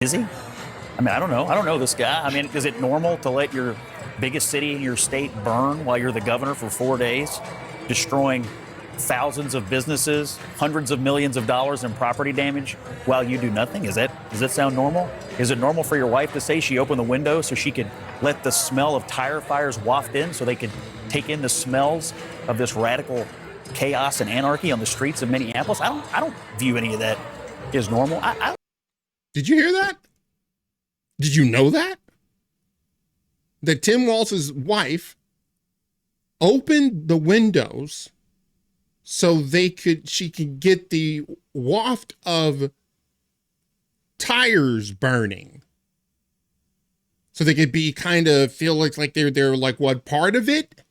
Is he? I mean, I don't know. I don't know this guy. I mean, is it normal to let your biggest city in your state burn while you're the governor for 4 days, destroying thousands of businesses, hundreds of millions of dollars in property damage while you do nothing? Does that sound normal? Is it normal for your wife to say she opened the window so she could let the smell of tire fires waft in so they could take in the smells of this radical chaos and anarchy on the streets of Minneapolis? I don't view any of that as normal. Did you hear that? Did you know that? That Tim Walz's wife opened the windows so she could get the waft of tires burning. So they could be kind of feel like they're like what part of it?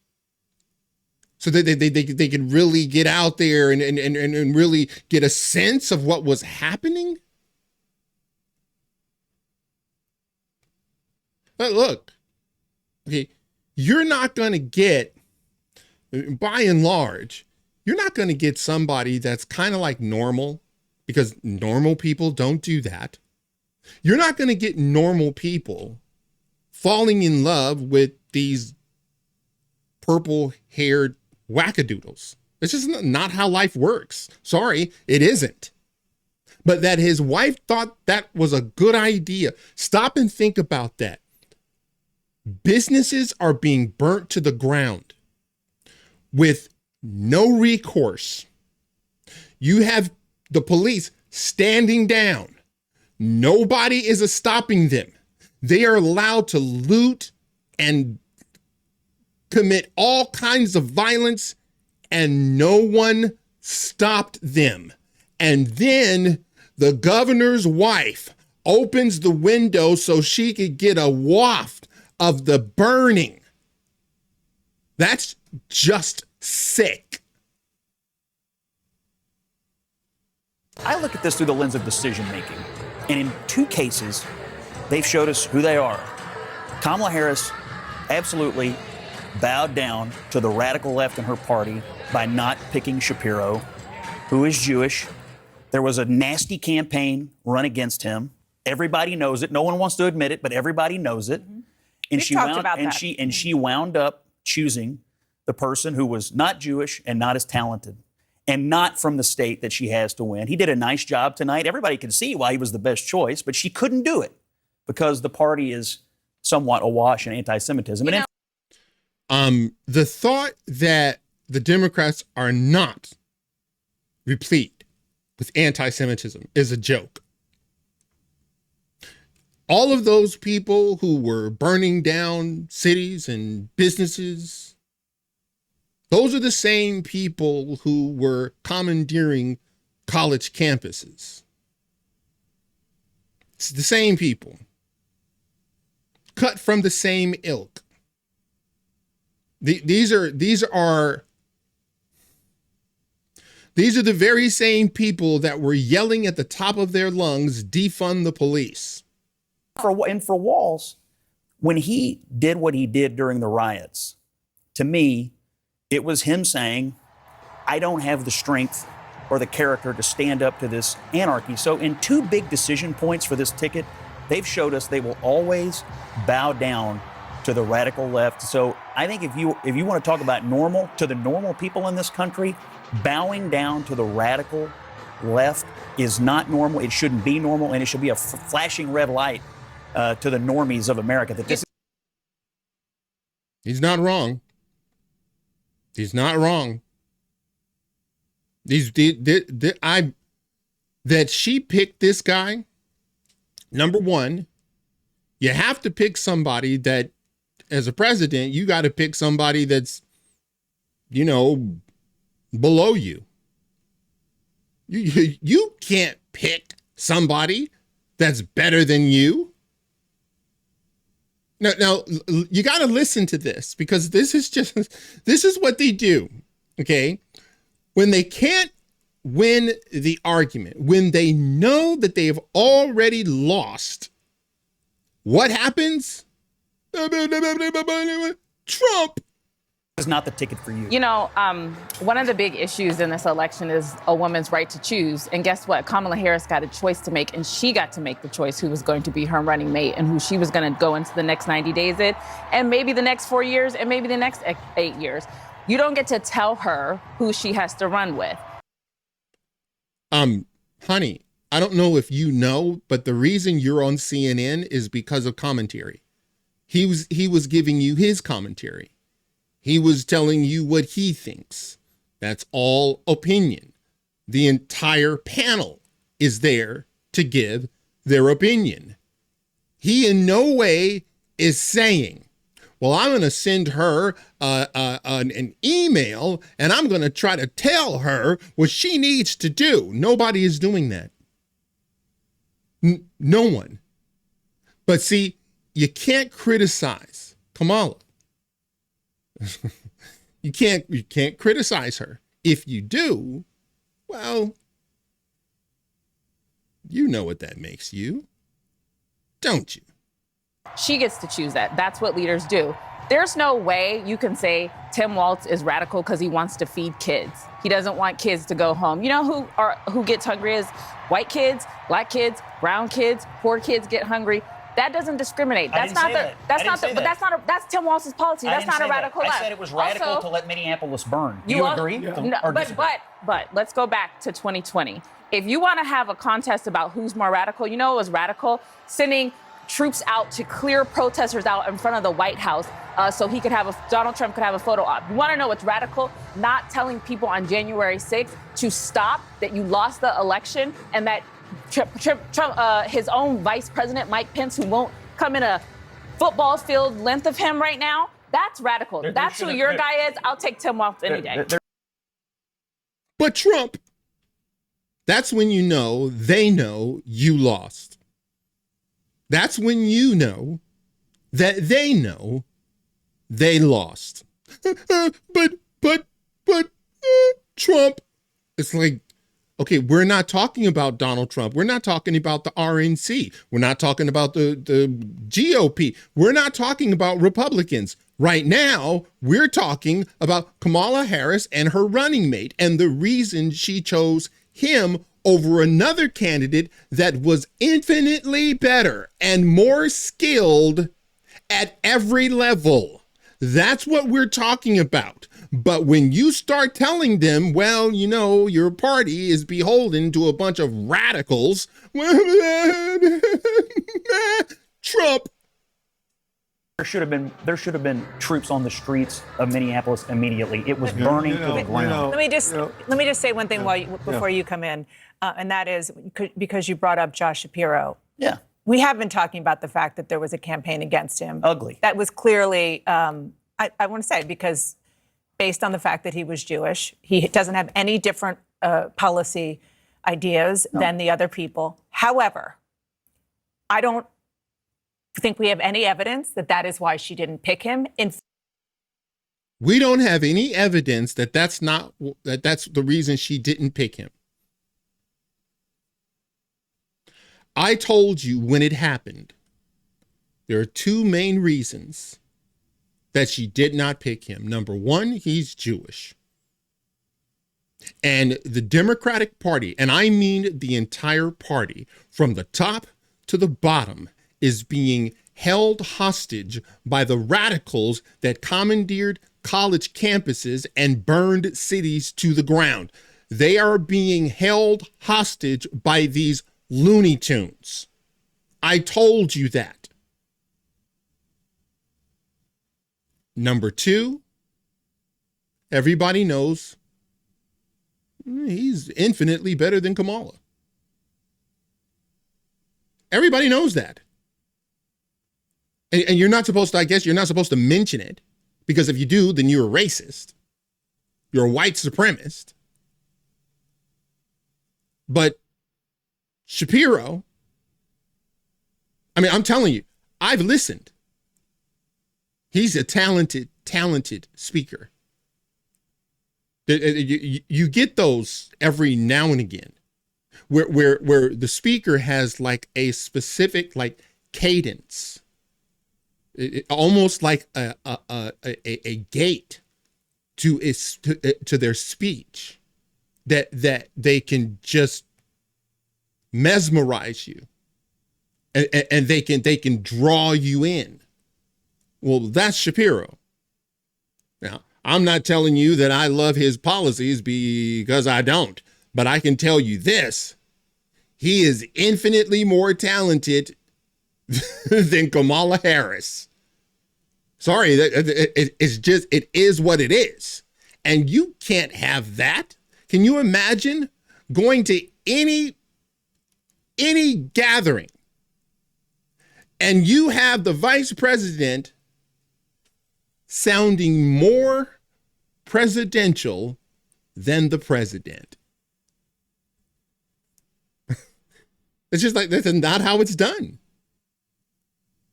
So that they could really get out there and really get a sense of what was happening. But look, okay, you're not going to get, by and large, you're not going to get somebody that's kind of like normal, because normal people don't do that. You're not going to get normal people falling in love with these purple-haired wackadoodles. It's just not how life works. Sorry, it isn't. But that his wife thought that was a good idea. Stop and think about that. Businesses are being burnt to the ground with no recourse. You have the police standing down. Nobody is stopping them. They are allowed to loot and commit all kinds of violence, and no one stopped them. And then the governor's wife opens the window so she could get a waft of the burning. That's just sick. I look at this through the lens of decision making. And in two cases, they've showed us who they are. Kamala Harris absolutely bowed down to the radical left in her party by not picking Shapiro, who is Jewish. There was a nasty campaign run against him. Everybody knows it. No one wants to admit it, but everybody knows it. Mm-hmm. And she wound up choosing the person who was not Jewish and not as talented and not from the state that she has to win. He did a nice job tonight. Everybody can see why he was the best choice, but she couldn't do it because the party is somewhat awash in anti-Semitism. The thought that the Democrats are not replete with anti-Semitism is a joke. All of those people who were burning down cities and businesses, those are the same people who were commandeering college campuses. It's the same people, cut from the same ilk. These are the very same people that were yelling at the top of their lungs, defund the police. For Walz, when he did what he did during the riots, to me, it was him saying, I don't have the strength or the character to stand up to this anarchy. So in two big decision points for this ticket, they've showed us they will always bow down to the radical left. So I think if you want to talk about normal, to the normal people in this country, bowing down to the radical left is not normal. It shouldn't be normal, and it should be a flashing red light to the normies of America. He's not wrong. He's not wrong. That she picked this guy. Number one, you have to pick somebody that, as a president, you got to pick somebody that's, below you. You can't pick somebody that's better than you. Now you got to listen to this, because this is what they do. Okay. When they can't win the argument, when they know that they have already lost, what happens? Trump. is not the ticket for you. You know, one of the big issues in this election is a woman's right to choose. And guess what? Kamala Harris got a choice to make, and she got to make the choice who was going to be her running mate and who she was going to go into the next 90 days in, and maybe the next 4 years, and maybe the next 8 years. You don't get to tell her who she has to run with. Honey, I don't know if you know, but the reason you're on CNN is because of commentary. He was giving you his commentary. He was telling you what he thinks. That's all opinion. The entire panel is there to give their opinion. He in no way is saying, well, I'm going to send her an email and I'm going to try to tell her what she needs to do. Nobody is doing that. No one. But see, you can't criticize Kamala. You can't criticize her. If you do, well, you know what that makes you, don't you? She gets to choose that. That's what leaders do. There's no way you can say Tim Walz is radical because he wants to feed kids. He doesn't want kids to go home. You know who gets hungry is white kids, black kids, brown kids, poor kids get hungry. That doesn't discriminate. That's that's Tim Walz's policy. That's not a radical left. I said it was radical also, to let Minneapolis burn. Do you agree? Yeah. No, but let's go back to 2020. If you want to have a contest about who's more radical, you know it was radical sending troops out to clear protesters out in front of the White House so he could Donald Trump could have a photo op. You want to know what's radical? Not telling people on January 6th to stop, that you lost the election, and that Trump, his own vice president, Mike Pence, who won't come in a football field length of him right now, that's radical. That's who your guy is. I'll take Tim Walz any day. But Trump, that's when you know they know you lost. That's when you know that they know they lost. but Trump, it's like, okay, we're not talking about Donald Trump. We're not talking about the RNC. We're not talking about the GOP. We're not talking about Republicans. Right now, we're talking about Kamala Harris and her running mate and the reason she chose him over another candidate that was infinitely better and more skilled at every level. That's what we're talking about. But when you start telling them, well, you know, your party is beholden to a bunch of radicals, Trump. There should have been troops on the streets of Minneapolis immediately. It was burning to the ground. Let me just say one thing before you come in, and that is because you brought up Josh Shapiro. Yeah. We have been talking about the fact that there was a campaign against him. Ugly. That was clearly, I want to say, because based on the fact that he was Jewish, he doesn't have any different policy ideas than the other people. However, I don't think we have any evidence that that is why she didn't pick him. We don't have any evidence that that's the reason she didn't pick him. I told you when it happened, there are two main reasons that she did not pick him. Number one, he's Jewish. And the Democratic Party, and I mean the entire party, from the top to the bottom, is being held hostage by the radicals that commandeered college campuses and burned cities to the ground. They are being held hostage by these Looney Tunes. I told you that. Number two, everybody knows he's infinitely better than Kamala. Everybody knows that. And you're not supposed to, I guess, you're not supposed to mention it, because if you do, then you're a racist. You're a white supremacist. But Shapiro, I mean, I'm telling you, I've listened. He's a talented speaker. You get those every now and again, where the speaker has like a specific like cadence, almost like a gait to their speech that they can just mesmerize you and they can draw you in. Well, that's Shapiro. Now, I'm not telling you that I love his policies because I don't, but I can tell you this. He is infinitely more talented than Kamala Harris. Sorry, it is what it is. And you can't have that. Can you imagine going to any gathering and you have the vice president sounding more presidential than the president? It's just like, that's not how it's done.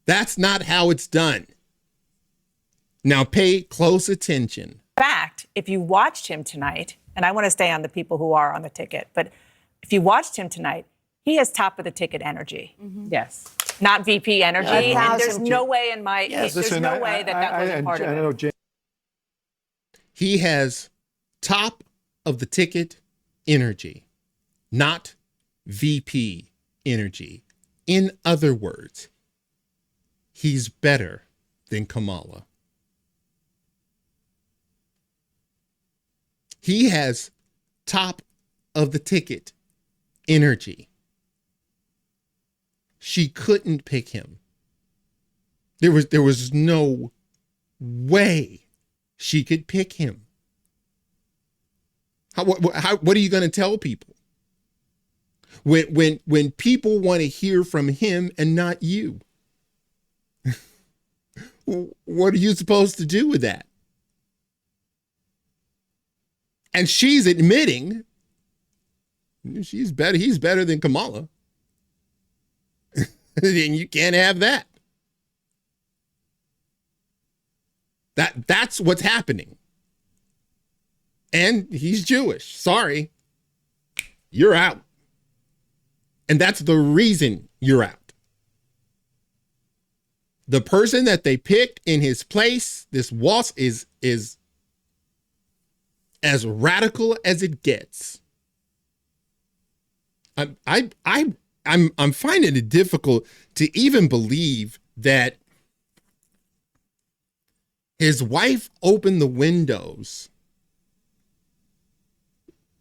That's not how it's done. Now pay close attention. In fact, if you watched him tonight, and I want to stay on the people who are on the ticket, but if you watched him tonight, he has top of the ticket energy. Mm-hmm. Yes. Not VP energy. Yeah, and there's no way in my, there's no way that wasn't part of it. He has top of the ticket energy, not VP energy. In other words, he's better than Kamala. He has top of the ticket energy. She couldn't pick him. There was no way she could pick him. What are you going to tell people when people want to hear from him and not you? What are you supposed to do with that? And she's admitting he's better than Kamala. Then you can't have that. That's what's happening. And he's Jewish. Sorry. You're out. And that's the reason you're out. The person that they picked in his place, this Walsh, is as radical as it gets. I'm finding it difficult to even believe that his wife opened the windows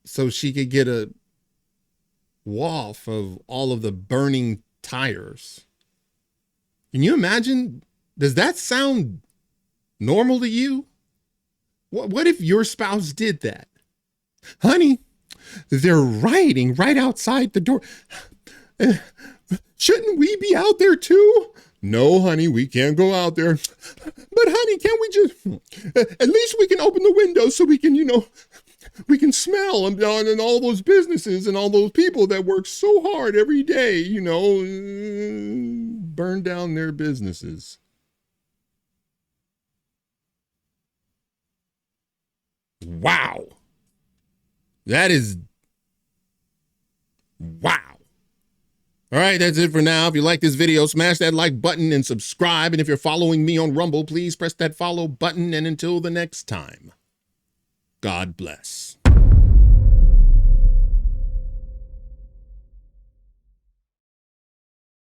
so she could get a waft of all of the burning tires. Can you imagine? Does that sound normal to you? What if your spouse did that? Honey, they're rioting right outside the door. Shouldn't we be out there too? No, honey, we can't go out there. But honey, can't we just, at least we can open the windows so we can, we can smell and all those businesses and all those people that work so hard every day, burn down their businesses. Wow. That is, wow. All right, that's it for now. If you like this video, smash that like button and subscribe. And if you're following me on Rumble, please press that follow button. And until the next time, God bless.